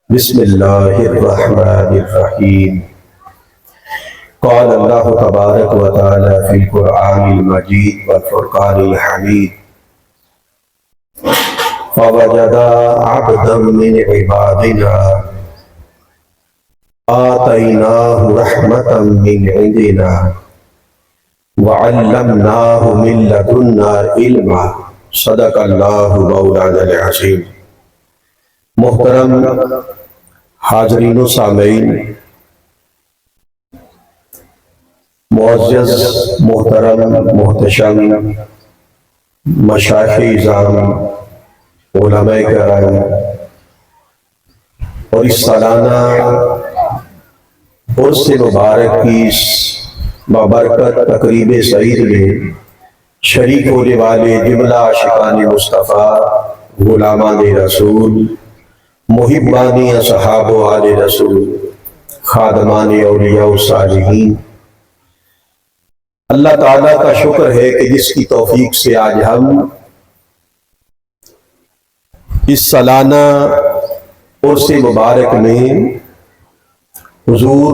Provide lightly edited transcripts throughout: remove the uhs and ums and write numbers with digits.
بسم اللہ الرحمن الرحیم قال اللہ تبارک و تعالی فی القرآن المجید والفرقان الحمید فوجدا عبدا من عبادنا آتیناہ رحمتا من عندنا وعلمناہ من لدنا علما صدق اللہ مولانا العظیم۔ محترم حاضرین و سامعین، معزز محترم محتشم مشائخ اعظام، علماء کرام، اور اس سالانہ عرس مبارک کی اس بابرکت تقریب سعید میں شریک ہونے والے جملہ عاشقان مصطفیٰ، غلامان رسول، محبان اصحاب و آل رسول، خادمان اولیاء و صالحین، اللہ تعالیٰ کا شکر ہے کہ جس کی توفیق سے آج ہم اس سالانہ عرس مبارک میں حضور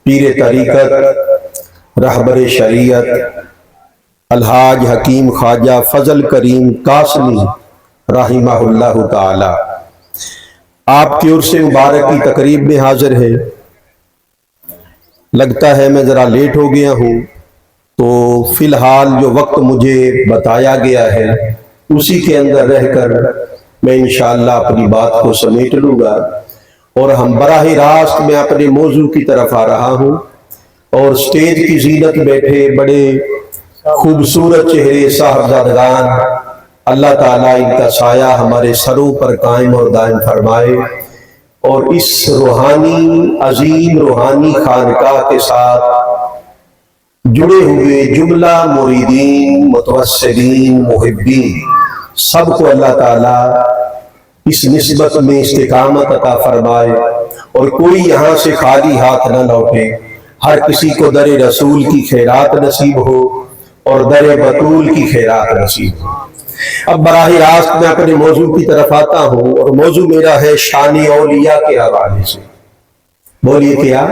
پیر طریقت رہبر شریعت الحاج حکیم خواجہ فضل کریم قاسمی رحمہ اللہ تعالی آپ کی عرس مبارک کی تقریب میں حاضر ہے۔ لگتا ہے میں ذرا لیٹ ہو گیا ہوں، تو فی الحال جو وقت مجھے بتایا گیا ہے اسی کے اندر رہ کر میں انشاءاللہ اپنی بات کو سمیٹ لوں گا، اور ہم براہ راست میں اپنے موضوع کی طرف آ رہا ہوں۔ اور سٹیج کی زینت بیٹھے بڑے خوبصورت چہرے صاحبزادگان، اللہ تعالیٰ ان کا سایہ ہمارے سروں پر قائم اور دائم فرمائے، اور اس روحانی عظیم روحانی خانقاہ کے ساتھ جڑے ہوئے جملہ مریدین، متوسلین، محبین، سب کو اللہ تعالیٰ اس نسبت میں استقامت عطا فرمائے، اور کوئی یہاں سے خالی ہاتھ نہ لوٹے، ہر کسی کو در رسول کی خیرات نصیب ہو اور در بطول کی خیرات نصیب ہو۔ اب براہ راست میں اپنے موضوع کی طرف آتا ہوں، اور موضوع میرا ہے شان اولیاء کے حوالے سے۔ بولیے کیا؟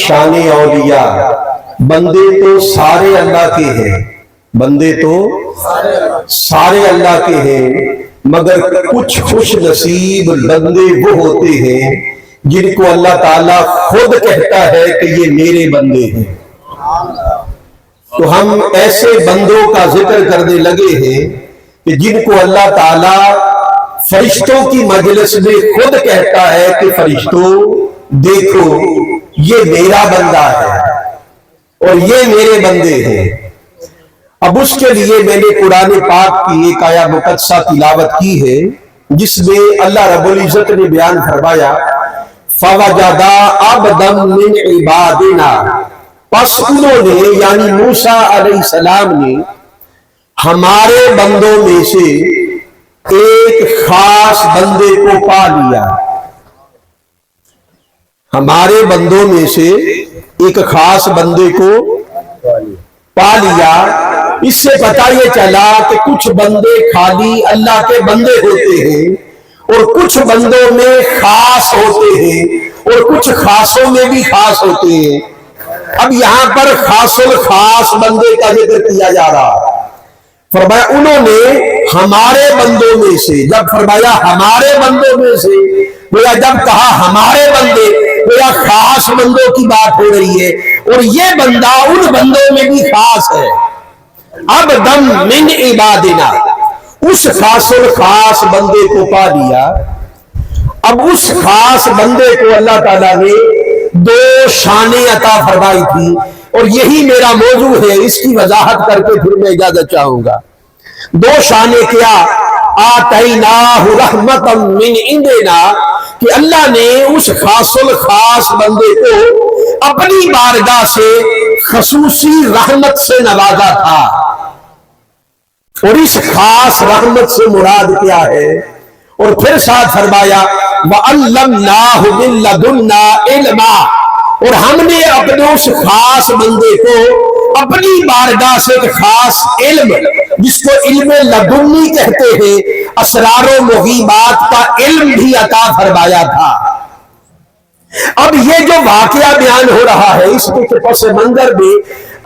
شان اولیاء۔ بندے تو سارے اللہ کے ہیں، بندے تو سارے اللہ کے ہیں، مگر کچھ خوش نصیب بندے وہ ہوتے ہیں جن کو اللہ تعالیٰ خود کہتا ہے کہ یہ میرے بندے ہیں۔ تو ہم ایسے بندوں کا ذکر کرنے لگے ہیں کہ جن کو اللہ تعالیٰ فرشتوں کی مجلس میں خود کہتا ہے کہ فرشتوں دیکھو یہ میرا بندہ ہے اور یہ میرے بندے ہیں۔ اب اس کے لیے میں نے قرآن پاک کی ایک آیہ مقدسہ تلاوت کی ہے، جس میں اللہ رب العزت نے بیان فرمایا فَوَجَدَا عَبْدًا مِّنْ عِبَادِنَا، پس انہوں نے یعنی موسیٰ علیہ السلام نے ہمارے بندوں میں سے ایک خاص بندے کو پا لیا۔ ہمارے بندوں میں سے ایک خاص بندے کو پا لیا۔ اس سے پتہ یہ چلا کہ کچھ بندے خالی اللہ کے بندے ہوتے ہیں، اور کچھ بندوں میں خاص ہوتے ہیں، اور کچھ خاصوں میں بھی خاص ہوتے ہیں۔ اب یہاں پر خاص الخاص بندے کا ذکر کیا جا رہا ہے۔ فرمایا انہوں نے ہمارے بندوں میں سے، جب فرمایا ہمارے بندوں میں سے، گویا جب کہا ہمارے بندے، گویا خاص بندوں کی بات ہو رہی ہے، اور یہ بندہ ان بندوں میں بھی خاص ہے۔ عبدًا من عبادنا، اس خاص الخاص بندے کو پا لیا۔ اب اس خاص بندے کو اللہ تعالیٰ نے دو شانیں عطا فرمائی تھی، اور یہی میرا موضوع ہے۔ اس کی وضاحت کر کے پھر میں اجازت چاہوں گا۔ دو شانیں کیا؟ آتیناہ رحمتا من عندنا، کہ اللہ نے اس خاص الخاص بندے کو اپنی بارگاہ سے خصوصی رحمت سے نوازا تھا۔ اور اس خاص رحمت سے مراد کیا ہے؟ اور پھر ساتھ فرمایا وَعَلَّمْنَاهُ مِن لَّدُنَّا عِلْمًا، اور ہم نے اپنے اس خاص بندے کو اپنی بارگاہ سے ایک خاص علم، جس کو علم لدنی کہتے ہیں، اسرار و مغیبات کا علم بھی عطا فرمایا تھا۔ اب یہ جو واقعہ بیان ہو رہا ہے اس کے پس منظر میں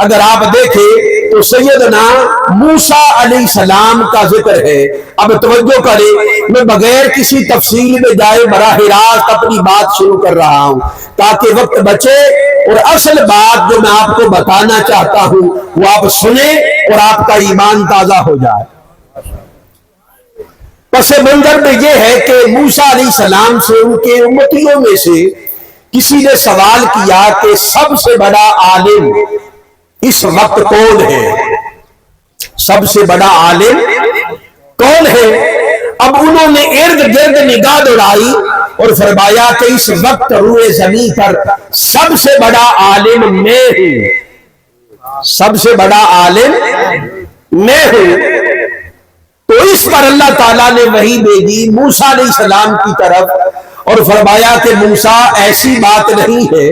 اگر آپ دیکھیں تو سیدنا موسیٰ علیہ السلام کا ذکر ہے۔ اب توجہ کریں، میں بغیر کسی تفصیل میں جائے براہ راست اپنی بات شروع کر رہا ہوں تاکہ وقت بچے، اور اصل بات جو میں آپ کو بتانا چاہتا ہوں وہ آپ سنیں اور آپ کا ایمان تازہ ہو جائے۔ پس منظر میں یہ ہے کہ موسیٰ علیہ السلام سے ان کے امتیوں میں سے کسی نے سوال کیا کہ سب سے بڑا عالم اس وقت کون ہے؟ سب سے بڑا عالم کون ہے؟ اب انہوں نے ارد گرد نگاہ دوڑائی اور فرمایا کہ اس وقت روئے زمین پر سب سے بڑا عالم میں ہوں، سب سے بڑا عالم میں ہوں۔ تو اس پر اللہ تعالیٰ نے وحی بھیجی موسیٰ علیہ السلام کی طرف اور فرمایا کہ موسیٰ ایسی بات نہیں ہے،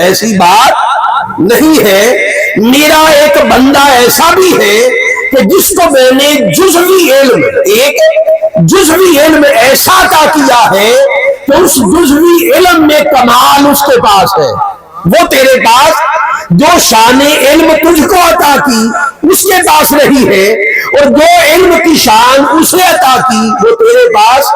ایسی بات نہیں ہے، میرا ایک بندہ ایسا بھی ہے کہ جس کو میں نے جزوی علم، ایک جزوی علم ایسا عطا کیا ہے کہ اس جزوی علم میں کمال اس کے پاس ہے۔ وہ تیرے پاس جو شان علم تجھ کو عطا کی اس کے پاس نہیں ہے، اور جو علم کی شان اسے عطا کی وہ تیرے پاس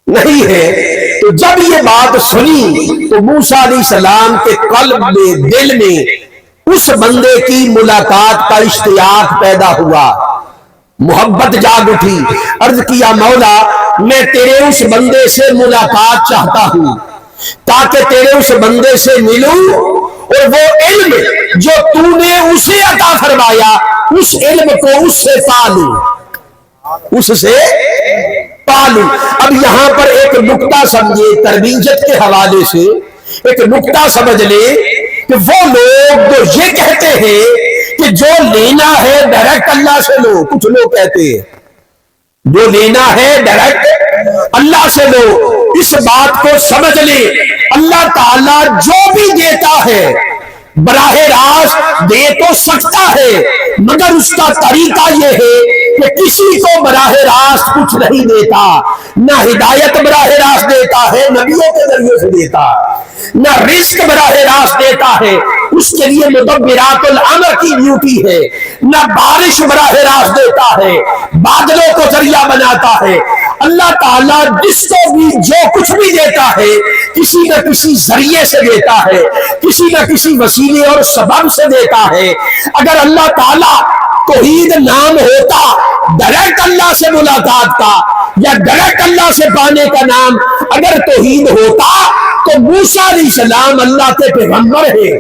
نہیں ہے۔ تو جب یہ بات سنی تو موسیٰ علیہ السلام کے قلب میں، دل میں اس بندے کی ملاقات کا اشتیاق پیدا ہوا، محبت جاگ اٹھی۔ عرض کیا مولا میں تیرے اس بندے سے ملاقات چاہتا ہوں تاکہ تیرے اس بندے سے ملوں اور وہ علم جو تو نے اسے عطا فرمایا اس علم کو اس سے پالوں، اس سے پالوں۔ اب یہاں پر ایک نکتہ سمجھے، تربیت کے حوالے سے ایک نکتہ سمجھ لے کہ وہ لوگ جو یہ کہتے ہیں کہ جو لینا ہے ڈائریکٹ اللہ سے لو، کچھ لوگ کہتے ہیں جو لینا ہے ڈائریکٹ اللہ سے لو، اس بات کو سمجھ لے اللہ تعالیٰ جو بھی دیتا ہے براہ راست دے تو سکتا ہے، مگر اس کا طریقہ یہ ہے کہ کسی کو براہ راست کچھ نہیں دیتا، نہ ہدایت براہ راست دیتا ہے نبیوں کے ذریعے سے دیتا، نہ رزق براہ راست دیتا ہے، اس کے لیے مدبرات الامر کی ڈیوٹی ہے، نہ بارش براہ راست دیتا ہے، بادلوں کو ذریعہ بناتا ہے۔ اللہ تعالیٰ جس کو بھی جو کچھ بھی دیتا ہے کسی نہ کسی ذریعے سے دیتا ہے، کسی نہ کسی وسیلے اور سبب سے دیتا ہے۔ اگر اللہ تعالیٰ توحید نام ہوتا ڈائریکٹ اللہ سے ملاقات کا یا ڈائریکٹ اللہ سے پانے کا نام اگر توحید ہوتا تو موسیٰ علیہ السلام اللہ کے پیغمبر ہیں،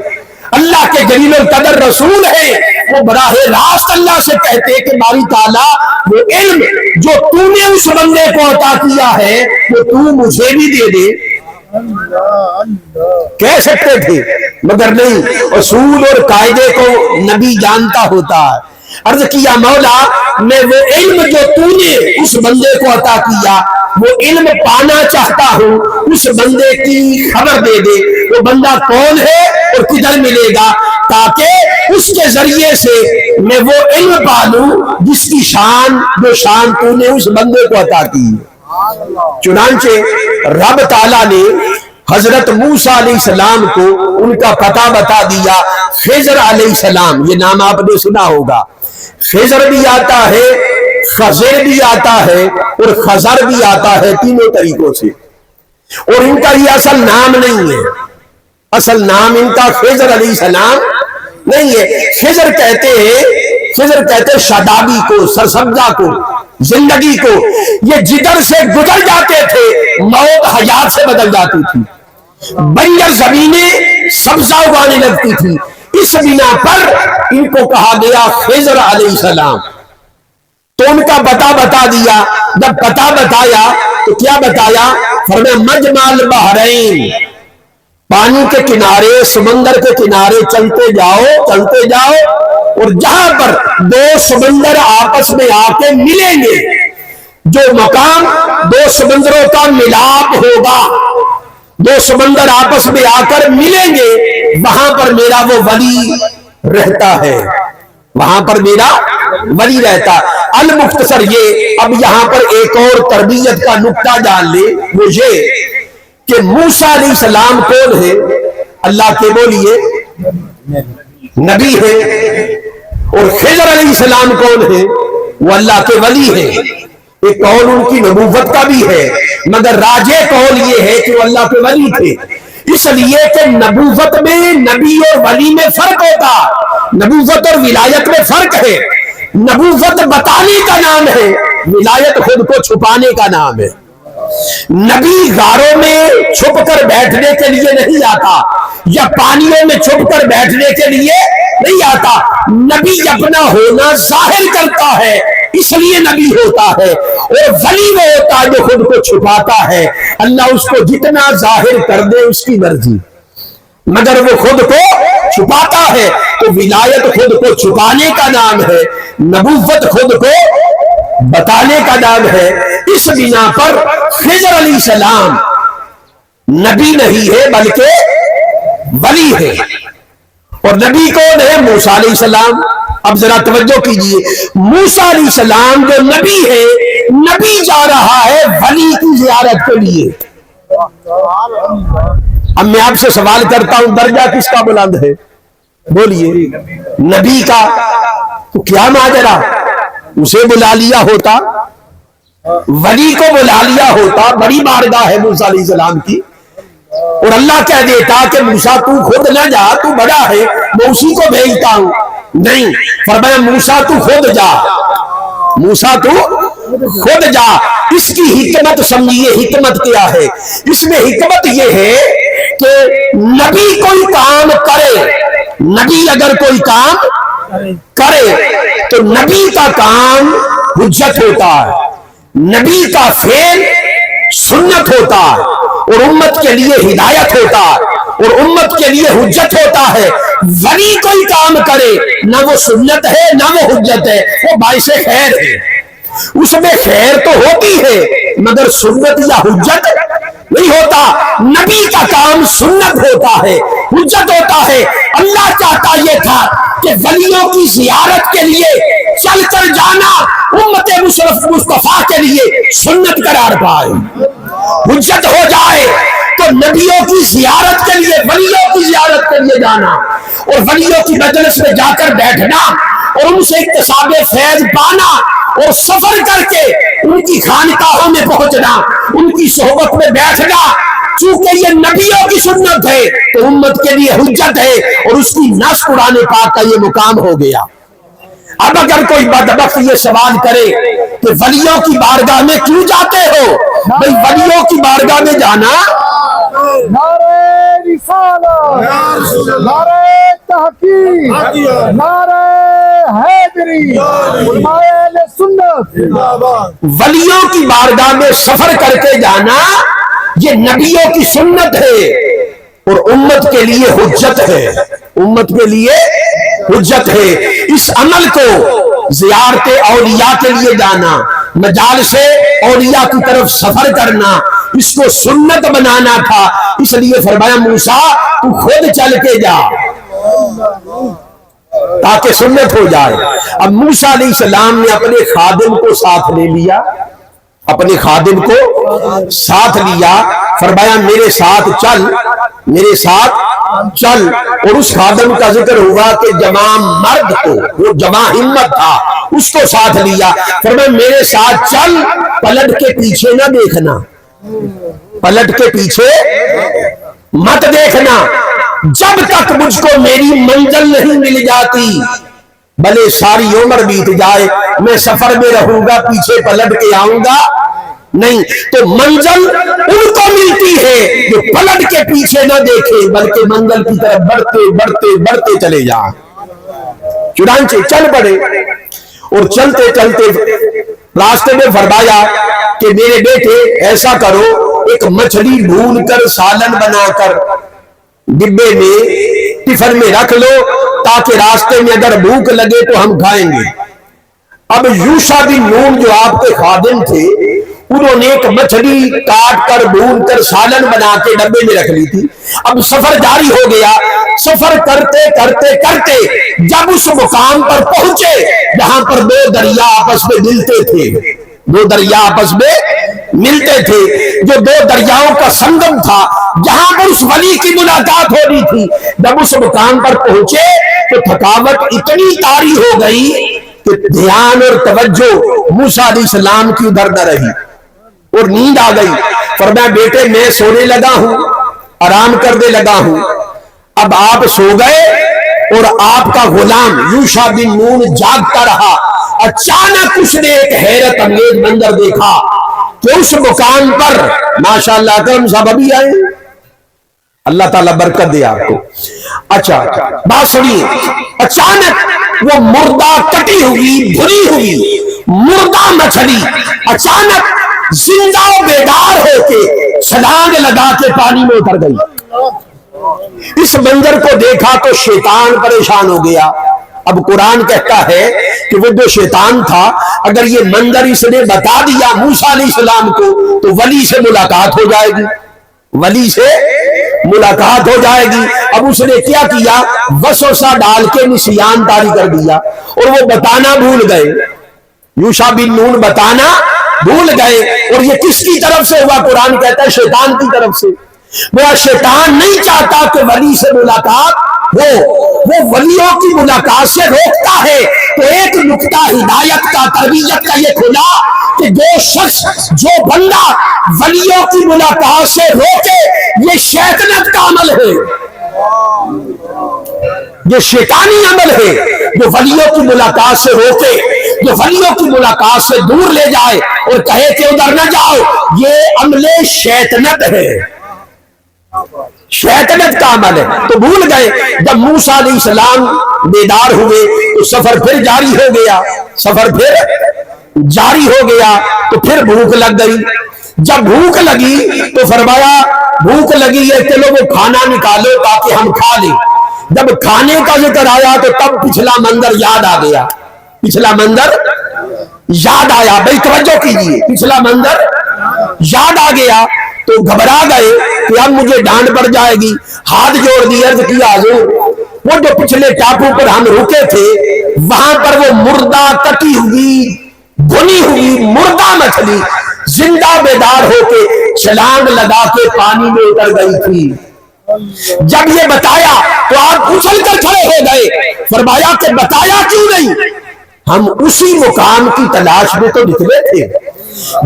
اللہ کے جلیل القدر رسول ہیں، وہ براہ راست اللہ سے کہتے کہ باری تعالیٰ وہ علم جو تو نے اس بندے کو عطا کیا ہے وہ تو مجھے بھی دے دے، کہہ سکتے تھے مگر نہیں، اصول اور قاعدے کو نبی جانتا ہوتا ہے۔ عرض کیا مولا میں وہ علم جو تو نے اس بندے کو عطا کیا وہ علم پانا چاہتا ہوں، اس بندے کی خبر دے دے وہ بندہ کون ہے اور کدھر ملے گا تاکہ اس کے ذریعے سے میں وہ علم پالوں جس کی شان جو شان تو نے اس بندے کو عطا کی۔ چنانچہ رب تعالیٰ نے حضرت موسیٰ علیہ السلام کو ان کا پتہ بتا دیا۔ خضر علیہ السلام یہ نام آپ نے سنا ہوگا، خضر بھی آتا ہے، خضر بھی آتا ہے اور خضر بھی آتا ہے، تینوں طریقوں سے، اور ان کا یہ اصل نام نہیں ہے، اصل نام ان کا خضر علیہ السلام نہیں ہے۔ خضر کہتے شادابی کو، سرسبزہ کو، زندگی کو، یہ جدھر سے گزر جاتے تھے موت حیات سے بدل جاتی تھی، بنجر زمینیں سبزہ اگانے لگتی تھی، اس بنا پر ان کو کہا گیا خضر علیہ السلام۔ تو ان کا پتہ بتا دیا، جب پتہ بتایا تو کیا بتایا؟ فرمایا مجمع البحرین، پانی کے کنارے، سمندر کے کنارے چلتے جاؤ اور جہاں پر دو سمندر آپس میں آ کے ملیں گے، جو مقام دو سمندروں کا ملاپ ہوگا، دو سمندر آپس میں آ کر ملیں گے، وہاں پر میرا وہ ولی رہتا ہے، وہاں پر میرا ولی رہتا. المختصر یہ، اب یہاں پر ایک اور تربیت کا نقطہ جان لے، وہ یہ کہ موسیٰ علیہ السلام کون ہے؟ اللہ کے بولیے نبی ہے. اور خضر علیہ السلام کون ہے؟ وہ اللہ کے ولی ہے. ایک قول ان کی نبوت کا بھی ہے، مگر راجح قول یہ ہے کہ وہ اللہ کے ولی تھے، اس لیے کہ نبوت میں نبی اور ولی میں فرق ہوتا. نبوت اور ولایت میں فرق ہے. نبوت بتانے کا نام ہے، ولایت خود کو چھپانے کا نام ہے. نبی غاروں میں چھپ کر بیٹھنے کے لیے نہیں آتا، یا پانیوں میں چھپ کر بیٹھنے کے لیے نہیں آتا. نبی اپنا ہونا ظاہر کرتا ہے، اس لیے نبی ہوتا ہے. اور ولی وہ ہوتا ہے جو خود کو چھپاتا ہے. اللہ اس کو جتنا ظاہر کر دے اس کی مرضی، مگر وہ خود کو چھپاتا ہے. تو ولایت خود کو چھپانے کا نام ہے، نبوت خود کو بتانے کا نام ہے. اس بنا پر خضر علیہ السلام نبی نہیں ہے بلکہ ولی ہے. اور نبی کون ہے؟ موسیٰ علیہ السلام. اب ذرا توجہ کیجئے، موسیٰ علیہ السلام جو نبی ہے، نبی جا رہا ہے ولی کی زیارت کے لیے. اب میں آپ سے سوال کرتا ہوں، درجہ کس کا بلند ہے؟ بولیے نبی کا. تو کیا ماجرا، اسے بلا لیا ہوتا، ولی کو بلا لیا ہوتا. بڑی بارگاہ ہے موسیٰ علیہ السلام کی، اور اللہ کہہ دیتا کہ موسیٰ تو خود نہ جا، تو بڑا ہے، میں اسی کو بھیجتا ہوں. نہیں، فرمایا موسیٰ تو خود جا، موسیٰ تو خود جا. اس کی حکمت سمجھیے، حکمت کیا ہے؟ اس میں حکمت یہ ہے کہ نبی کوئی کام کرے، نبی اگر کوئی کام کرے تو نبی کا کام حجت ہوتا ہے، نبی کا فعل سنت ہوتا ہے، اور امت کے لیے ہدایت ہوتا ہے، اور امت کے لیے حجت ہوتا ہے. ولی کوئی کام کرے، نہ وہ سنت ہے نہ وہ حجت ہے، وہ باعث خیر ہے. اس میں خیر تو ہوتی ہے مگر سنت یا حجت نہیں ہوتا. نبی کا کام سنت ہوتا ہے، حجت ہوتا ہے. اللہ چاہتا یہ تھا کہ ولیوں کی زیارت کے لیے چل کر جانا امت مصطفیٰ کے لیے سنت قرار پائے، حجت ہو جائے. تو نبیوں کی زیارت کے لیے، ولیوں کی زیارت کے لیے جانا، اور ولیوں کی مجلس میں جا کر بیٹھنا، اور ان سے اکتساب فیض پانا، اور سفر کر کے ان کی خانقاہوں میں پہنچنا، ان کی صحبت میں بیٹھنا، چونکہ یہ نبیوں کی سنت ہے تو امت کے لیے حجت ہے، اور اس کی نص قرآن پاک کا یہ مقام ہو گیا. اب اگر کوئی بدبخت یہ سوال کرے کہ ولیوں کی بارگاہ میں کیوں جاتے ہو؟ بھئی ولیوں کی بارگاہ میں جانا، نعرہ رسالت، نعرہ تحقیق، نعرہ حیدری، علماء اہل سنت. ولیوں کی بارگاہ میں سفر کر کے جانا یہ نبیوں کی سنت ہے، اور امت کے لیے حجت ہے، امت کے لیے حجت ہے. اس عمل کو زیارت اولیاء کے لیے جانا، مجالس اولیاء کی طرف سفر کرنا، اس کو سنت بنانا تھا. اس لیے فرمایا موسیٰ تو خود چل کے جا تاکہ سنت ہو جائے. اب موسیٰ علیہ السلام نے اپنے خادم کو ساتھ لے لیا، اپنے خادم کو ساتھ لیا. فرمایا میرے ساتھ چل، میرے ساتھ چل. اور اس خادم کا ذکر ہوا کہ جوان مرد کو، وہ جوان ہمت تھا، اس کو ساتھ لیا. فرمایا میرے ساتھ چل، پلٹ کے پیچھے نہ دیکھنا، پلٹ کے پیچھے مت دیکھنا، جب تک مجھ کو میری منزل نہیں مل جاتی، بھلے ساری عمر بیت جائے میں سفر میں رہوں گا، پیچھے پلٹ کے آؤں گا نہیں. تو منزل ان کو ملتی ہے جو پلٹ کے پیچھے نہ دیکھے بلکہ منزل کی طرف بڑھتے بڑھتے بڑھتے چلے جائیں. چنانچہ چل پڑے، اور چلتے چلتے راستے میں فرمایا کہ میرے بیٹے ایسا کرو، ایک مچھلی بھون کر سالن بنا کر ڈبے میں ٹفن میں رکھ لو تاکہ راستے میں اگر بھوک لگے تو ہم کھائیں گے. اب یوشع بن نون جو آپ کے خادم تھے انہوں نے ایک مچھلی کاٹ کر بھون کر سالن بنا کے ڈبے میں رکھ لی تھی. اب سفر جاری ہو گیا. سفر کرتے کرتے کرتے جب اس مقام پر پہنچے جہاں پر دو دریا آپس میں ملتے تھے, دو دریا آپس میں ملتے تھے, جو دو دریاؤں کا سنگم تھا, جہاں پر اس ولی کی ملاقات ہونی تھی, جب اس مقام پر پہنچے تو تھکاوٹ اتنی طاری ہو گئی کہ دھیان اور توجہ موسیٰ علیہ السلام کی ادھر نہ رہی اور نیند آ گئی. فرمایا بیٹے میں سونے لگا ہوں, آرام کرنے لگا ہوں. اب آپ سو گئے اور آپ کا غلام یوشع بن نون جاگتا رہا. اچانک اس نے ایک حیرت انگیز منظر دیکھا کہ اس مقام پر ماشاءاللہ اکرم صاحب ابھی آئے, اللہ تعالیٰ برکت دے آپ کو. اچھا بات سنیے, اچانک وہ مردہ کٹی ہوئی بھری ہوئی مردہ مچھلی اچانک زندہ و بیدار ہو کے چھلانگ لگا کے پانی میں اتر گئی. اس منظر کو دیکھا تو شیطان پریشان ہو گیا. اب قرآن کہتا ہے کہ وہ جو شیطان تھا, اگر یہ منظر اس نے بتا دیا موسیٰ علیہ السلام کو تو ولی سے ملاقات ہو جائے گی, ولی سے ملاقات ہو جائے گی. اب اس نے کیا کیا, وسوسہ ڈال کے نسیان طاری کر دیا اور وہ بتانا بھول گئے. یوشع بن نون بتانا بھول گئے. اور یہ کس کی طرف سے ہوا؟ قرآن کہتا ہے شیطان کی طرف سے. وہ شیطان نہیں چاہتا کہ ولی سے ملاقات ہو, وہ ولیوں کی ملاقات سے روکتا ہے. تو ایک نقطہ ہدایت کا, تربیت کا یہ کھلا کہ جو شخص جو بندہ ولیوں کی ملاقات سے روکے یہ شیطنت کا عمل ہے, یہ شیطانی عمل ہے. جو ولیوں کی ملاقات سے روکے, جو ولیوں کی ملاقات سے دور لے جائے اور کہے کہ ادھر نہ جاؤ, یہ عمل شیطنت ہے, شیطنت کا عمل ہے. تو بھول گئے. جب موسیٰ علیہ السلام بیدار ہوئے تو سفر پھر جاری ہو گیا, سفر پھر جاری ہو گیا. تو پھر بھوک لگ گئی. جب بھوک لگی تو فرمایا بھوک لگی ہے چلو وہ کھانا نکالو تاکہ ہم کھا لیں. جب کھانے کا ذکر آیا تو تب پچھلا منظر یاد آ گیا, پچھلا منظر یاد آیا. بھائی توجہ کیجیے, پچھلا منظر یاد آ گیا تو گھبرا گئے کہ اب مجھے ڈانٹ پڑ جائے گی. ہاتھ جوڑ دیا, عرض کیا حضور وہ جو پچھلے ٹاپو پر ہم رکے تھے وہاں پر وہ مردہ کٹی ہوئی بھنی ہوئی مردہ مچھلی زندہ بیدار ہو کے چھلانگ لگا کے پانی میں اتر گئی تھی. جب یہ بتایا تو آپ اچھل کر کھڑے ہو گئے. فرمایا کہ بتایا کیوں نہیں؟ ہم اسی مقام کی تلاش میں تو نکلے تھے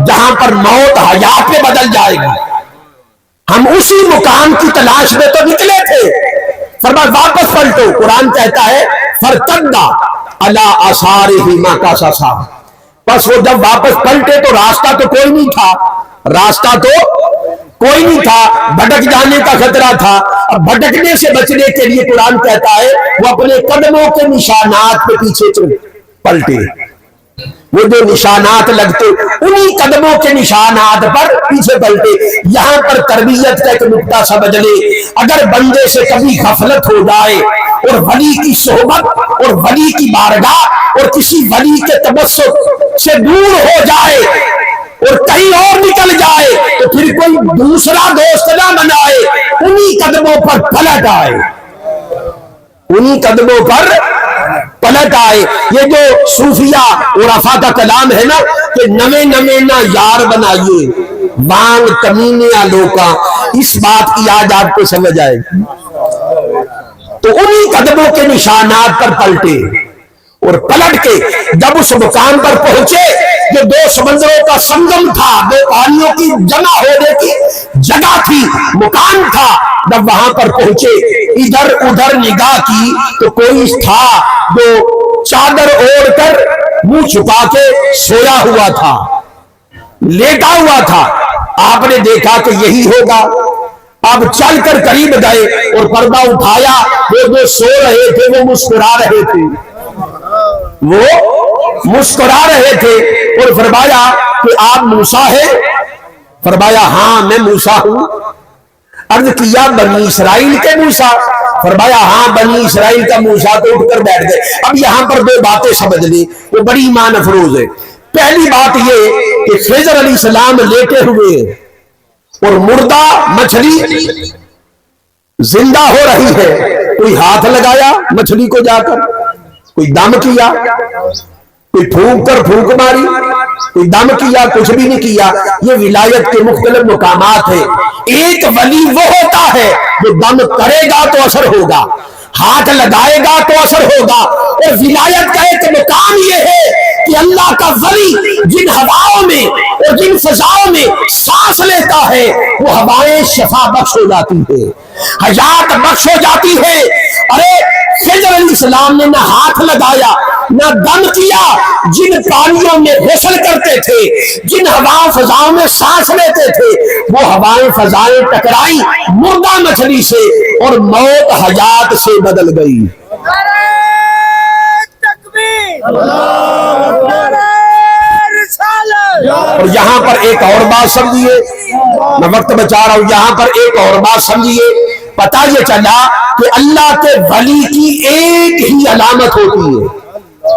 جہاں پر موت حیات میں بدل جائے گی. ہم اسی مقام کی تلاش میں تو نکلے تھے. فرمایا واپس پلٹو. قرآن کہتا ہے فرتدا علی آثارہما قصصا. بس وہ جب واپس پلٹے تو راستہ تو کوئی نہیں تھا, راستہ تو کوئی نہیں تھا, بھٹک جانے کا خطرہ تھا. اب بھٹکنے سے بچنے کے لیے قرآن کہتا ہے وہ اپنے قدموں کے نشانات پہ پیچھے پلٹے. وہ جو نشانات لگتے انہی قدموں کے نشانات پر پیچھے پلٹے. یہاں پر تربیت کا ایک نقطہ سمجھ لے, اگر بندے سے کبھی غفلت ہو جائے اور ولی کی صحبت اور ولی کی بارگاہ اور کسی ولی کے تبسط سے دور ہو جائے اور کہیں اور نکل جائے تو پھر کوئی دوسرا دوست نہ بنائے, انہی قدموں پر پلٹ آئے, انہی قدموں پر پلٹ آئے. یہ جو صوفیہ عرفا کا کلام ہے نا کہ نوے نوے نہ یار بنائیے وانگ کمینے لوکاں, اس بات کی آج آپ کو سمجھ آئے. تو انہی قدموں کے نشانات پر پلٹے اور پلٹ کے جب اس مقام پر پہنچے جو دو سمندروں کا سنگم تھا, دو پانیوں کی جمع ہونے کی جگہ تھی, مقام تھا. جب وہاں پر پہنچے ادھر ادھر نگاہ کی تو کوئی تھا جو چادر اوڑھ کر منہ چھپا کے سویا ہوا تھا, لیٹا ہوا تھا. آپ نے دیکھا کہ یہی ہوگا. اب چل کر قریب گئے اور پردہ اٹھایا. وہ جو سو رہے تھے وہ مسکرا رہے تھے, وہ مسکرا رہے تھے. اور فرمایا کہ آپ موسیٰ ہیں؟ فرمایا ہاں میں موسیٰ ہوں. عرض کیا بنی اسرائیل کے موسیٰ؟ فرمایا ہاں بنی اسرائیل کا موسیٰ. تو اٹھ کر بیٹھ گئے. اب یہاں پر دو باتیں سمجھ لی, وہ بڑی ایمان افروز ہے. پہلی بات یہ کہ خضر علیہ السلام لیٹے ہوئے اور مردہ مچھلی زندہ ہو رہی ہے، کوئی ہاتھ لگایا مچھلی کو جا کر، کوئی دم کیا، کوئی پھونک کر پھونک ماری، کوئی دم کیا، کچھ بھی نہیں کیا۔ یہ ولایت کے مختلف مقامات ہیں۔ ایک ولی وہ ہوتا ہے جو دم کرے گا تو اثر ہوگا، ہاتھ لگائے گا تو اثر ہوگا۔ اور ولایت کا ایک مقام یہ ہے کہ اللہ کا ولی جن ہواؤں میں اور جن فضاؤں میں سانس لیتا ہے وہ ہوائیں شفا بخش ہو جاتی ہے، حیات بخش ہو جاتی ہے۔ ارے خضر علیہ السلام نے نہ ہاتھ لگایا نہ دم کیا، جن پانیوں میں غسل کرتے تھے، جن ہوا فضاؤں میں سانس لیتے تھے، وہ ہوائیں فضائیں ٹکرائی مردہ مچھلی سے اور موت حیات سے بدل گئی۔ اور یہاں پر ایک اور بات سمجھیے، میں وقت بچا رہا ہوں، یہاں پر ایک اور بات سمجھیے۔ پتہ یہ چلا کہ اللہ کے ولی کی ایک ہی علامت ہوتی ہے،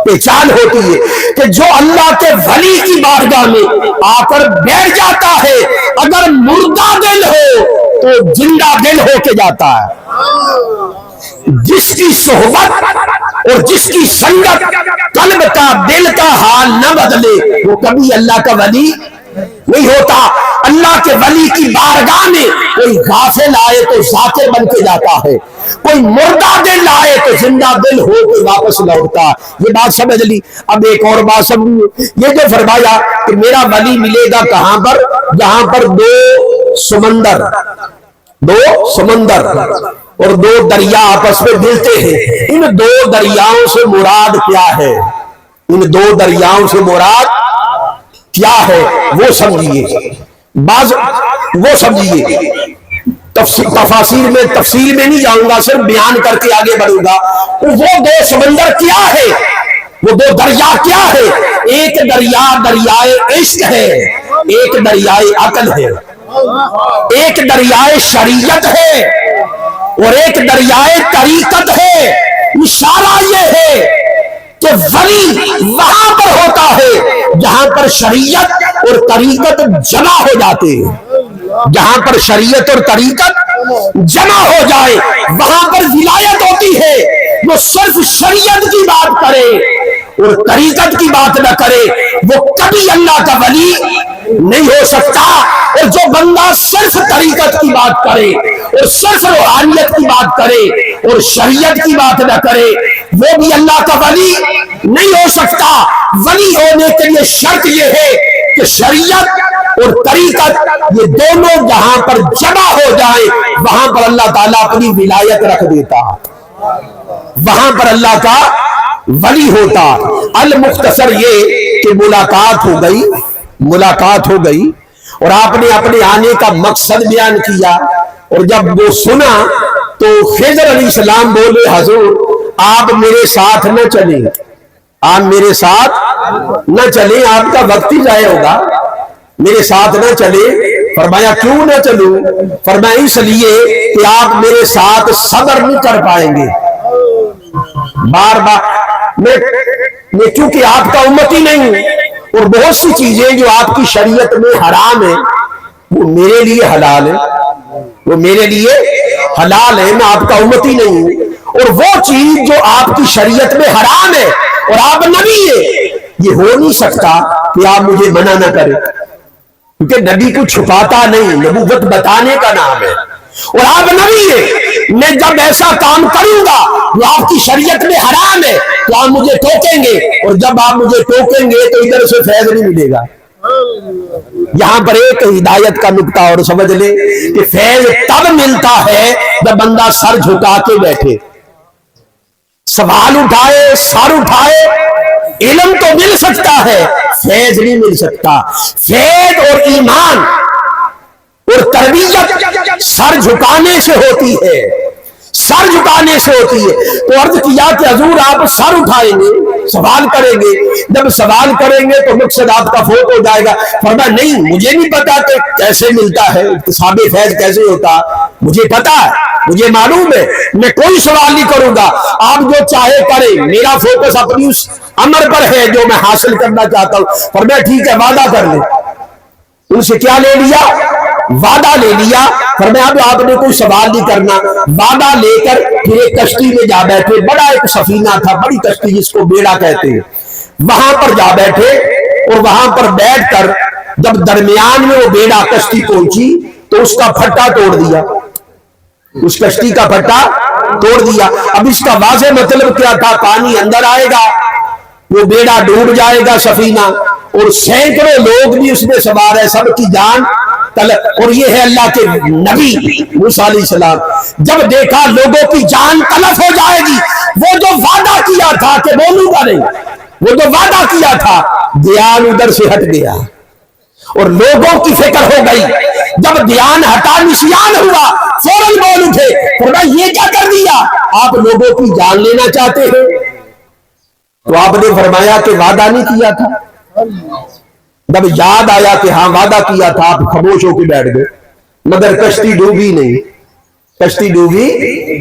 پہچان ہوتی ہے کہ جو اللہ کے ولی کی بارگاہ میں آ کر بیٹھ جاتا ہے، اگر مردہ دل ہو تو زندہ دل ہو کے جاتا ہے۔ جس کی صحبت اور جس کی سنگت قلب کا دل کا حال نہ بدلے وہ کبھی اللہ کا ولی نہیں ہوتا۔ اللہ کے ولی کی بارگاہ میں کوئی غافل آئے تو ذاکر بن کے جاتا ہے، کوئی مردہ دل آئے تو زندہ دل ہو کے واپس لوٹتا۔ یہ بات سمجھ لی۔ اب ایک اور بات سمجھو، یہ جو فرمایا کہ میرا ولی ملے گا کہاں پر؟ جہاں پر دو سمندر اور دو دریا آپس میں ملتے ہیں۔ ان دو دریاؤں سے مراد کیا ہے؟ ان دو دریاؤں سے مراد کیا ہے وہ سمجھیے، وہ سمجھیے۔ تفاصیر میں تفصیل میں نہیں جاؤں گا، صرف بیان کر کے آگے بڑھوں گا۔ وہ دو سمندر کیا ہے، وہ دو دریا کیا ہے؟ ایک دریا دریائے عشق ہے، ایک دریائے عقل ہے، ایک دریائے شریعت ہے اور ایک دریائے طریقت ہے۔ اشارہ یہ ہے کہ ولی وہاں پر ہوتا ہے جہاں پر شریعت اور طریقت جمع ہو جاتے ہیں، جہاں پر شریعت اور طریقت جمع ہو جائے وہاں پر ولایت ہوتی ہے۔ وہ صرف شریعت کی بات کرے اور طریقت کی بات نہ کرے وہ کبھی اللہ کا ولی نہیں ہو سکتا۔ اور جو بندہ صرف طریقت کی بات کرے اور صرف روحانیت کی بات کرے اور شریعت کی بات نہ کرے وہ بھی اللہ کا ولی نہیں ہو سکتا۔ ولی ہونے کے لیے شرط یہ ہے کہ شریعت اور طریقت یہ دونوں جہاں پر جمع ہو جائیں وہاں پر اللہ تعالیٰ اپنی ولایت رکھ دیتا، وہاں پر اللہ کا ولی ہوتا۔ المختصر یہ کہ ملاقات ہو گئی اور آپ نے اپنے آنے کا مقصد بیان کیا، اور جب وہ سنا تو خضر علیہ السلام بولے حضور آپ میرے ساتھ نہ چلیں، آپ میرے ساتھ نہ چلیں، آپ کا وقت ہی ضائع ہوگا، میرے ساتھ نہ چلیں۔ فرمایا کیوں نہ چلوں؟ فرمایا اس لیے کہ آپ میرے ساتھ صبر نہیں کر پائیں گے، بار بار میں کیونکہ آپ کا امتی نہیں ہوں، اور بہت سی چیزیں جو آپ کی شریعت میں حرام ہیں وہ میرے لیے حلال ہے، وہ میرے لیے حلال ہے، میں آپ کا امتی نہیں ہوں۔ اور وہ چیز جو آپ کی شریعت میں حرام ہے اور آپ نبی ہیں، یہ ہو نہیں سکتا کہ آپ مجھے منع نہ کریں، کیونکہ نبی کو چھپاتا نہیں، نبوت بتانے کا نام ہے، اور آپ نبی ہیں۔ میں جب ایسا کام کروں گا جو آپ کی شریعت میں حرام ہے تو آپ مجھے ٹوکیں گے، اور جب آپ مجھے ٹوکیں گے تو ادھر سے فیض نہیں ملے گا۔ یہاں پر ایک ہدایت کا نقطہ اور سمجھ لے کہ فیض تب ملتا ہے جب بندہ سر جھکا کے بیٹھے، سوال اٹھائے، سر اٹھائے۔ علم تو مل سکتا ہے، فیض نہیں مل سکتا۔ فیض اور ایمان اور تربیت سر جھکانے سے ہوتی ہے، سر جھکانے سے ہوتی ہے۔ تو عرض کیا کہ حضور آپ سر اٹھائیں گے، سوال کریں گے. جب سوال کریں گے تو مقصد آپ کا فوت ہو جائے گا. فرمایا نہیں مجھے نہیں پتا کہ کیسے ملتا ہے اکتساب فیض کیسے ہوتا, مجھے پتا ہے, مجھے معلوم ہے, میں کوئی سوال نہیں کروں گا, آپ جو چاہے کریں, میرا فوکس اپنی اس امر پر ہے جو میں حاصل کرنا چاہتا ہوں. فرمایا ٹھیک ہے وعدہ کر لیں. ان سے کیا لے لیا؟ وعدہ لے لیا. فرمایا اب آپ نے کوئی سوال نہیں کرنا. وعدہ لے کر پھر ایک کشتی میں جا بیٹھے, بڑا ایک سفینہ تھا, بڑی کشتی جس کو بیڑا کہتے ہیں, وہاں پر جا بیٹھے اور وہاں پر بیٹھ کر جب درمیان میں وہ بیڑا کشتی پہنچی تو اس کا پھٹا توڑ دیا, اس کشتی کا پھٹا توڑ دیا. اب اس کا واضح مطلب کیا تھا؟ پانی اندر آئے گا, وہ بیڑا ڈوب جائے گا سفینہ, اور سینکڑوں لوگ بھی اس میں سوار ہے, سب کی جان طلب. اور یہ ہے اللہ کے نبی موسیٰ علیہ السلام. جب دیکھا لوگوں کی جان تلف ہو جائے گی, وہ جو وعدہ کیا تھا کہ بولوں گا نہیں, وہ جو وعدہ کیا تھا دھیان ادھر سے ہٹ گیا اور لوگوں کی فکر ہو گئی. جب دھیان ہٹا نسیان ہوا فوراً بول اٹھے. فرمایا یہ کیا کر دیا؟ آپ لوگوں کی جان لینا چاہتے ہیں؟ تو آپ نے فرمایا کہ وعدہ نہیں کیا تھا. جب یاد آیا کہ ہاں وعدہ کیا تھا, آپ خاموش ہو کے بیٹھ گئے. مگر کشتی ڈوبی نہیں, کشتی ڈوبی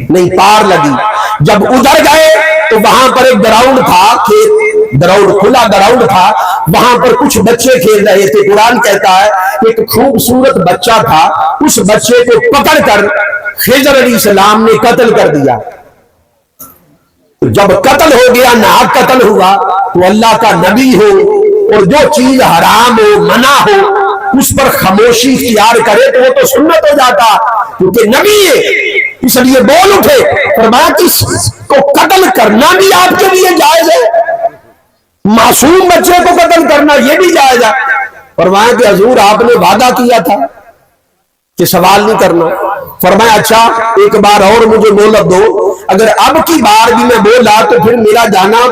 نہیں, پار لگی. جب ادھر گئے تو وہاں پر ایک گراؤنڈ تھا, کھیت گراؤنڈ, کھلا گراؤنڈ تھا, وہاں پر کچھ بچے کھیل رہے تھے. قرآن کہتا ہے ایک خوبصورت بچہ تھا, اس بچے کو پکڑ کر خضر علیہ السلام نے قتل کر دیا. جب قتل ہو گیا, ناحق قتل ہوا, تو اللہ کا نبی ہو اور جو چیز حرام ہو منع ہو اس پر خاموشی اختیار کرے تو وہ تو سنت ہو جاتا, کیونکہ نبی ہے. اس لیے بول اٹھے. فرمایا کہ اس کو قتل کرنا بھی آپ کے لیے جائز ہے, معصوم بچے کو قتل کرنا یہ بھی جائز ہے. فرمایا کہ حضور آپ نے وعدہ کیا تھا کہ سوال نہیں کرنا. فرمایا اچھا ایک بار اور مجھے مہلت دو, اگر اب کی بار بھی میں بولا تو پھر میرا جانا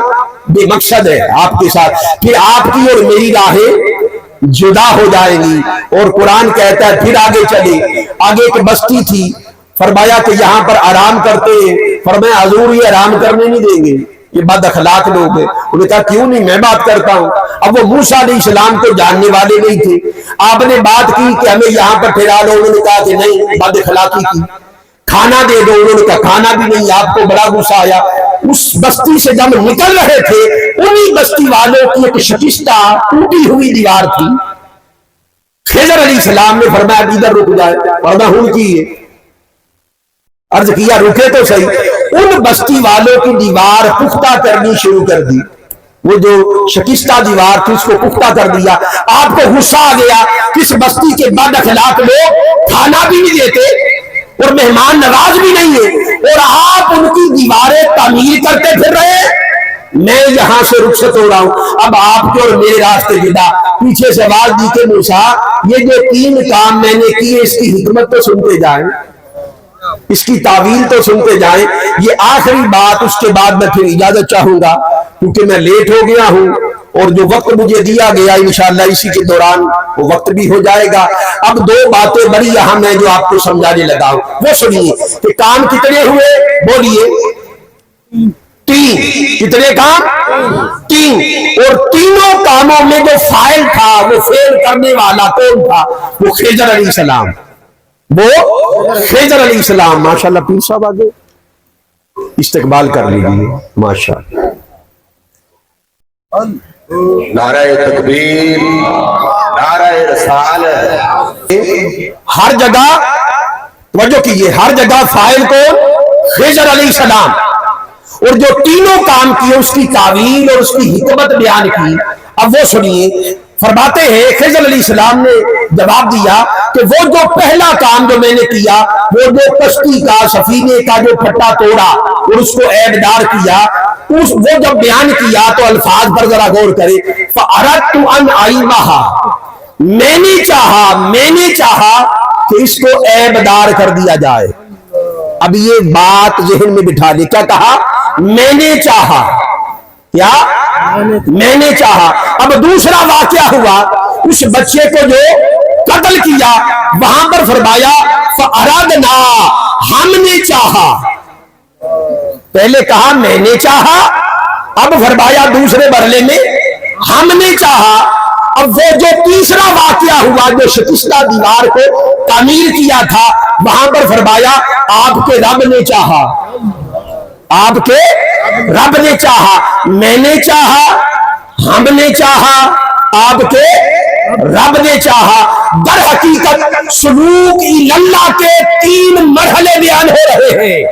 بے مقصد ہے آپ کے ساتھ, پھر آپ کی اور میری راہیں جدا ہو جائیں گی. اور قرآن کہتا ہے پھر آگے چلے, آگے ایک بستی تھی. فرمایا کہ یہاں پر آرام کرتے ہیں. فرمایا حضور یہ آرام کرنے نہیں دیں گے, یہ بد اخلاق لوگ ہیں. انہوں نے کہا کیوں نہیں, میں بات کرتا ہوں. اب وہ موسیٰ علیہ السلام کو جاننے والے نہیں تھے. آپ نے بات کی کہ ہمیں یہاں پر ٹھہرا لو, انہوں نے کہا کہ نہیں, بد اخلاقی کی. کھانا دے دو, انہوں نے کہا کھانا بھی نہیں. آپ کو بڑا غصہ آیا. اس بستی سے جب نکل رہے تھے, انہی بستی والوں کی ایک شکستہ ٹوٹی ہوئی دیوار تھی. خضر علیہ السلام نے فرمایا ادھر رک جائے. فرمایا ہن کی ہے؟ عرض کیا رکے تو صحیح. ان بستی والوں کی دیوار پختہ کرنی شروع کر دی. وہ جو شکستہ دیوار تھی اس کو پختہ کر دیا. آپ کو غصہ آ گیا, کس بستی کے بد اخلاق لوگ کھانا بھی نہیں دیتے اور مہمان نواز بھی نہیں ہے, اور آپ ان کی دیواریں تعمیر کرتے پھر رہے. میں یہاں سے رخصت ہو رہا ہوں, اب آپ کے اور میرے راستے جدا. پیچھے سے آواز دی کہ موسیٰ یہ جو 3 کام میں نے کیے اس کی حکمت تو سنتے جائیں, اس کی تعویل تو سنتے جائیں. یہ آخری بات, اس کے بعد میں پھر اجازت چاہوں گا کیونکہ میں لیٹ ہو گیا ہوں, اور جو وقت مجھے دیا گیا انشاءاللہ اسی کے دوران وہ وقت بھی ہو جائے گا. اب 2 باتیں بڑی اہم ہیں جو آپ کو سمجھانے لگا ہوں, وہ سنیے کہ کام کتنے ہوئے, بولیے 3. کتنے کام؟ 3. اور تینوں کاموں میں جو فاعل تھا, وہ فعل کرنے والا کون تھا؟ وہ خضر علیہ السلام. وہ خضر علیہ السلام. ماشاءاللہ پیر صاحب آگے استقبال کر لیجیے. ماشاءاللہ. نعرہ تکبیر, نعرہ رسالت. ہر جگہ توجہ کیجئے, ہر جگہ فاعل کو خضر علیہ السلام, اور جو تینوں کام کیے اس کی تعویل اور اس کی حکمت بیان کی. اب وہ سنیے. فرماتے ہیں خضر علیہ السلام نے جواب دیا کہ وہ جو پہلا کام جو میں نے کیا, وہ جو کشتی کا سفینے کا جو پھٹا توڑا اور اس کو عیبدار کیا, وہ جب بیان کیا تو الفاظ پر ذرا غور کرے. فَأَرَدْتُ أَنْ أَعِيبَهَا, میں نے چاہا کہ اس کو عیبدار کر دیا جائے. اب یہ بات ذہن میں بٹھا لے, کیا کہا؟ میں نے چاہا. کیا؟ میں نے چاہا. اب دوسرا واقعہ ہوا, اس بچے کو جو قتل کیا, وہاں پر فرمایا فَأَرَدْنَا, ہم نے چاہا. پہلے کہا میں نے چاہا, اب فرمایا دوسرے مرحلے میں ہم نے چاہا، اب وہ جو تیسرا واقعہ ہوا جو شکستہ دیوار کو تعمیر کیا تھا، وہاں پر فرمایا آپ کے رب نے چاہا، آپ کے رب نے چاہا، میں نے چاہا، ہم نے چاہا، آپ کے رب نے چاہا۔ در حقیقت سلوک اللہ کے 3 مرحلے بیان ہو رہے ہیں۔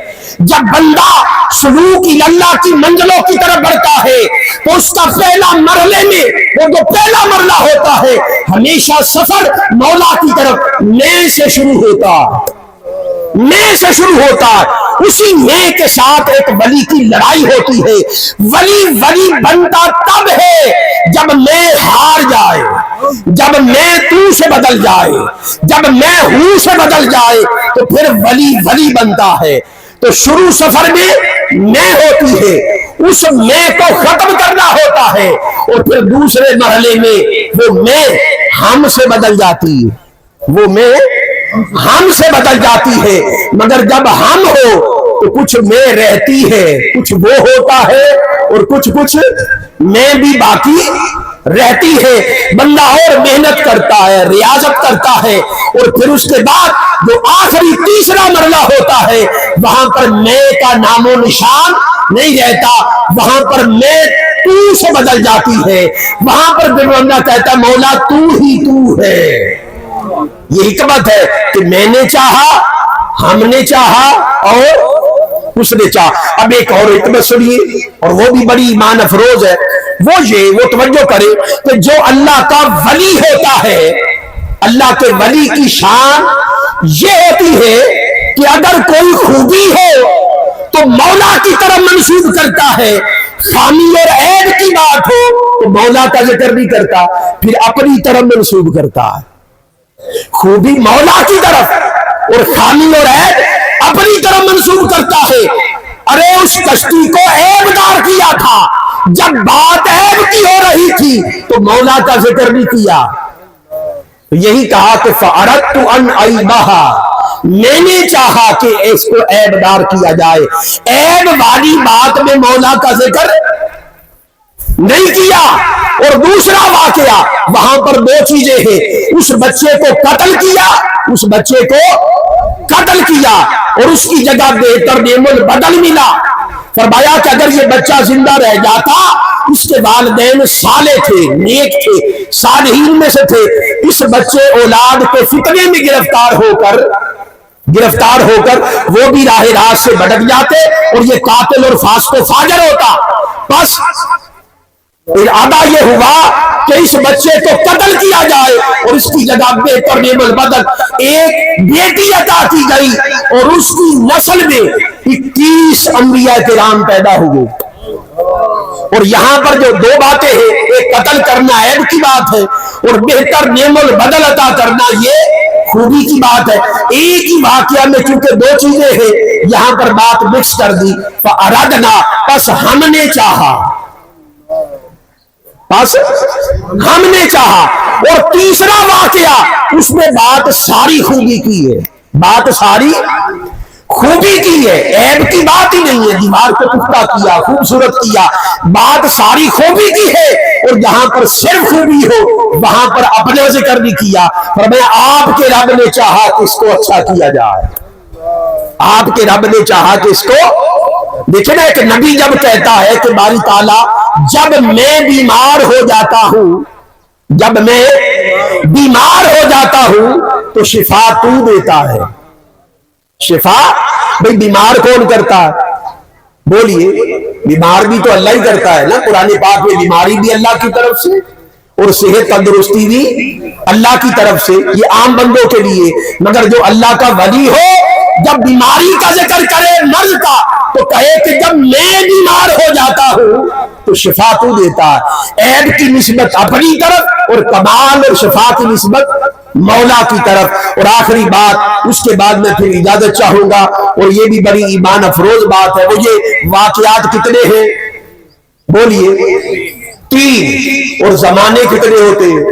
جب بندہ سلوک اللہ کی منزلوں کی طرف بڑھتا ہے تو اس کا پہلا مرحلے میں وہ جو پہلا مرحلہ ہوتا ہے، ہمیشہ سفر مولا کی طرف میں سے شروع ہوتا، میں سے شروع ہوتا ہے۔ اسی میں کے ساتھ ایک ولی کی لڑائی ہوتی ہے۔ ولی بنتا تب ہے جب میں ہار جائے، جب میں تو سے بدل جائے، جب میں ہوں سے بدل جائے تو پھر ولی بنتا ہے۔ تو شروع سفر میں ہوتی ہے، اس میں کو ختم کرنا ہوتا ہے، اور پھر دوسرے مرحلے میں وہ میں ہم سے بدل جاتی ہے، وہ میں ہم سے بدل جاتی ہے۔ مگر جب ہم ہو تو کچھ میں رہتی ہے، کچھ وہ ہوتا ہے، اور کچھ میں بھی باقی رہتی ہے۔ بندہ اور محنت کرتا ہے، ریاضت کرتا ہے، اور پھر اس کے بعد جو آخری تیسرا مرحلہ ہوتا ہے وہاں پر میں کا نام و نشان نہیں رہتا، وہاں پر میں تو سے بدل جاتی ہے۔ وہاں پر جب بندہ کہتا مولا تو ہی تو ہے۔ یہ حکمت ہے کہ میں نے چاہا، ہم نے چاہا، اور اس نے چاہا۔ اب ایک اور حکمت سنیے، اور وہ بھی بڑی ایمان افروز ہے، وہ توجہ کرے کہ جو اللہ کا ولی ہوتا ہے، اللہ کے ولی کی شان یہ ہوتی ہے کہ اگر کوئی خوبی ہو تو مولا کی طرف منسوب کرتا ہے، خامی اور عیب کی بات ہو تو مولا کا ذکر نہیں کرتا، پھر اپنی طرف منسوب کرتا ہے۔ خوبی مولا کی طرف اور خامی اور عیب اپنی طرف منسوب کرتا ہے۔ ارے اس کشتی کو عیب دار کیا تھا، جب بات عیب کی ہو رہی تھی تو مولا کا ذکر نہیں کیا۔ یہی کہا کہ فَأَرَدْتُ أَنْ أَعِيبَهَا، میں نے چاہا کہ اس کو عیب دار کیا جائے۔ عیب والی بات میں مولا کا ذکر نہیں کیا۔ اور دوسرا واقعہ وہاں پر 2 چیزیں ہیں، اس بچے کو قتل کیا، اس بچے کو قتل کیا، اور اس کی جگہ بہتر نعم البدل ملا۔ فرمایا کہ اگر یہ بچہ زندہ رہ جاتا، اس کے والدین صالح تھے، نیک تھے، صالحین میں سے تھے، اس بچے اولاد کو فتنے میں گرفتار ہو کر وہ بھی راہ راست سے بھٹک جاتے، اور یہ قاتل اور فاسق و فاجر ہوتا۔ بس ارادہ یہ ہوا کہ اس بچے کو قتل کیا جائے، اور اس کی جگہ بہتر نعم البدل ایک بیٹی عطا کی گئی، اور اس کی نسل میں 21 انبیاء کرام پیدا ہوئے۔ اور یہاں پر جو 2 باتیں ہیں، ایک قتل کرنا عیب کی بات ہے، اور بہتر نعم البدل عطا کرنا یہ خوبی کی بات ہے۔ ایک ہی واقعہ میں چونکہ 2 چیزیں ہیں، یہاں پر بات مکس کر دی۔ فَأَرَدْنَا، پس ہم نے چاہا، بس ہم نے چاہا۔ اور تیسرا واقعہ اس میں بات ساری خوبی کی ہے، بات ساری خوبی کی ہے، عیب کی بات ہی نہیں ہے۔ دیوار کو پختہ کیا، خوبصورت کیا، بات ساری خوبی کی ہے۔ اور جہاں پر صرف خوبی ہو وہاں پر اپنا ذکر نہیں کیا۔ فرمایا آپ کے رب نے چاہا کہ اس کو اچھا کیا جائے، آپ کے رب نے چاہا کہ اس کو، دیکھیں نا، ایک نبی جب کہتا ہے کہ باری تعالیٰ جب میں بیمار ہو جاتا ہوں، جب میں بیمار ہو جاتا ہوں تو شفا تو دیتا ہے۔ شفا بھئی بیمار کون کرتا ہے؟ بولیے، بیمار بھی تو اللہ ہی کرتا ہے نا۔ قرآن پاک میں بیماری بھی اللہ کی طرف سے اور صحت تندرستی بھی اللہ کی طرف سے، یہ عام بندوں کے لیے۔ مگر جو اللہ کا ولی ہو جب بیماری کا ذکر کرے، مرض کا، تو کہے کہ جب میں بیمار ہو جاتا ہوں تو شفا تو دیتا ہے۔ عیب کی نسبت اپنی طرف اور کمال اور شفا کی نسبت مولا کی طرف۔ اور آخری بات، اس کے بعد میں پھر اجازت چاہوں گا، اور یہ بھی بڑی ایمان افروز بات ہے۔ وہ یہ واقعات کتنے ہیں؟ بولیے، 3۔ اور زمانے کتنے ہوتے ہیں؟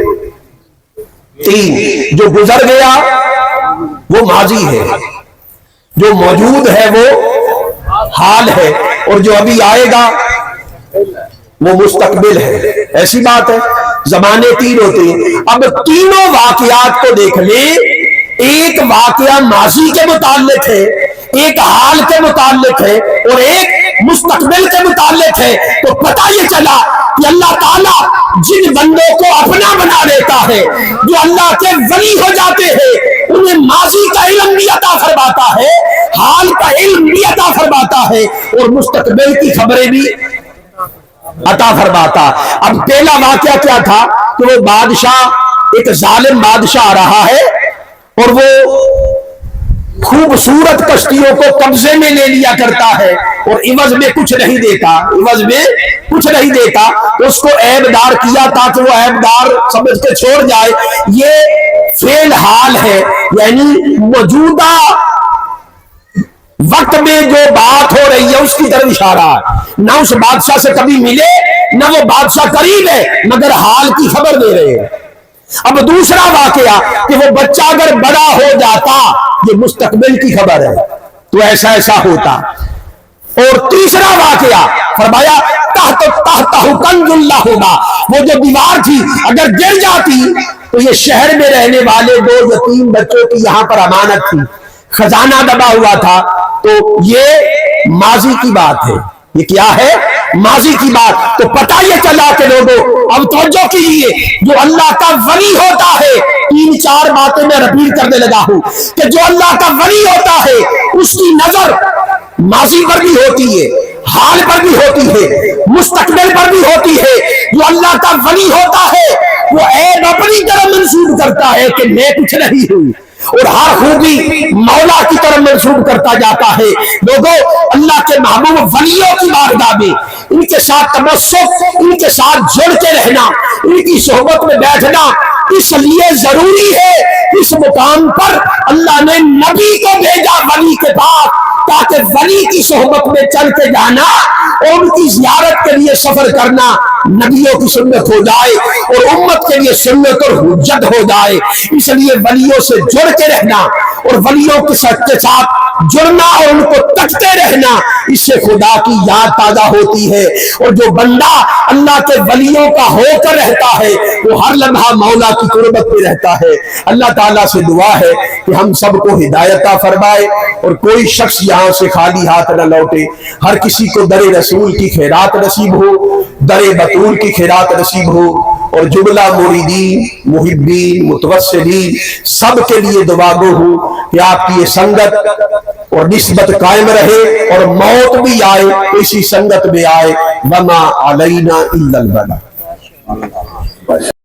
3۔ جو گزر گیا وہ ماضی ہے، جو موجود ہے وہ حال ہے، اور جو ابھی آئے گا وہ مستقبل ہے. ایسی بات ہے, زمانے تین ہوتے ہیں. اب تینوں واقعات کو دیکھ لیں, ایک واقعہ ماضی کے متعلق ہے, ایک حال کے متعلق ہے, اور ایک مستقبل کے متعلق ہے. تو پتہ یہ چلا کہ اللہ تعالیٰ جن بندوں کو اپنا بنا لیتا ہے, جو اللہ کے ولی ہو جاتے ہیں, انہیں ماضی کا علم بھی عطا فرماتا ہے, حال کا علم بھی عطا فرماتا ہے, اور مستقبل کی خبریں بھی عطا فرماتا. اب پہلا واقعہ کیا تھا کہ وہ بادشاہ, ایک ظالم بادشاہ آ رہا ہے, اور وہ خوبصورت کشتیوں کو قبضے میں لے لیا کرتا ہے, اور عوض میں کچھ نہیں دیتا, عوض میں کچھ نہیں دیتا. اس کو عیب دار کیا تاکہ وہ عیب دار سمجھ کے چھوڑ جائے. یہ فعل حال ہے, یعنی موجودہ وقت میں جو بات ہو رہی ہے اس کی طرف اشارہ ہے. نہ اس بادشاہ سے کبھی ملے, نہ وہ بادشاہ قریب ہے, مگر حال کی خبر دے رہے ہیں. اب دوسرا واقعہ کہ وہ بچہ اگر بڑا ہو جاتا, یہ مستقبل کی خبر ہے, تو ایسا ایسا ہوتا. اور تیسرا واقعہ فرمایا تحت کنز اللہ ہوگا, وہ جو دیوار تھی اگر گر جاتی تو یہ شہر میں رہنے والے 2 یتیم بچوں کی یہاں پر امانت تھی, خزانہ دبا ہوا تھا. تو یہ ماضی کی بات ہے. یہ کیا ہے؟ ماضی کی بات. تو پتہ یہ چلا کہ لوگوں اب توجہ کیجیے, جو اللہ کا ولی ہوتا ہے, 3-4 باتیں میں رپیٹ کرنے لگا ہوں, کہ جو اللہ کا ولی ہوتا ہے اس کی نظر ماضی پر بھی ہوتی ہے, حال پر بھی ہوتی ہے, مستقبل پر بھی ہوتی ہے. جو اللہ کا ولی ہوتا ہے وہ عیب اپنی طرف منسوب کرتا ہے کہ میں کچھ نہیں ہوں, اور ہر خوبی مولا کی طرف منسوب کرتا جاتا ہے. لوگوں, اللہ کے محبوب ولیوں کی بارگاہ میں ان کے ساتھ تمسک, ان کے ساتھ جڑ کے رہنا, ان کی صحبت میں بیٹھنا اس لیے ضروری ہے. اس مقام پر اللہ نے نبی کو بھیجا ولی کے پاس, تاکہ ولی کی صحبت میں چل کے جانا اور ان کی زیارت کے لیے سفر کرنا نبیوں کی سنت ہو جائے, اور امت کے لیے سنت اور حجت ہو جائے. اس لیے ولیوں سے جڑ کے رہنا اور ولیوں کے ساتھ جڑنا اور ان کو تکتے رہنا, اس سے خدا کی یاد تازہ ہوتی ہے. اور جو بندہ اللہ کے ولیوں کا ہو کر رہتا ہے وہ ہر لمحہ مولا کی قربت میں رہتا ہے. اللہ تعالیٰ سے دعا ہے کہ ہم سب کو ہدایت عطا فرمائے, اور کوئی شخص یہاں سے خالی ہاتھ نہ لوٹے. ہر کسی کو در رسول کی خیرات نصیب ہو, در بطول کی خیرات نصیب ہو, اور جملہ مریدین, محبین, متوسلین سب کے لیے دعا گو ہوں کہ آپ کی یہ سنگت اور نسبت قائم رہے, اور موت بھی آئے اسی سنگت میں آئے. وما علینا الا البلاغ.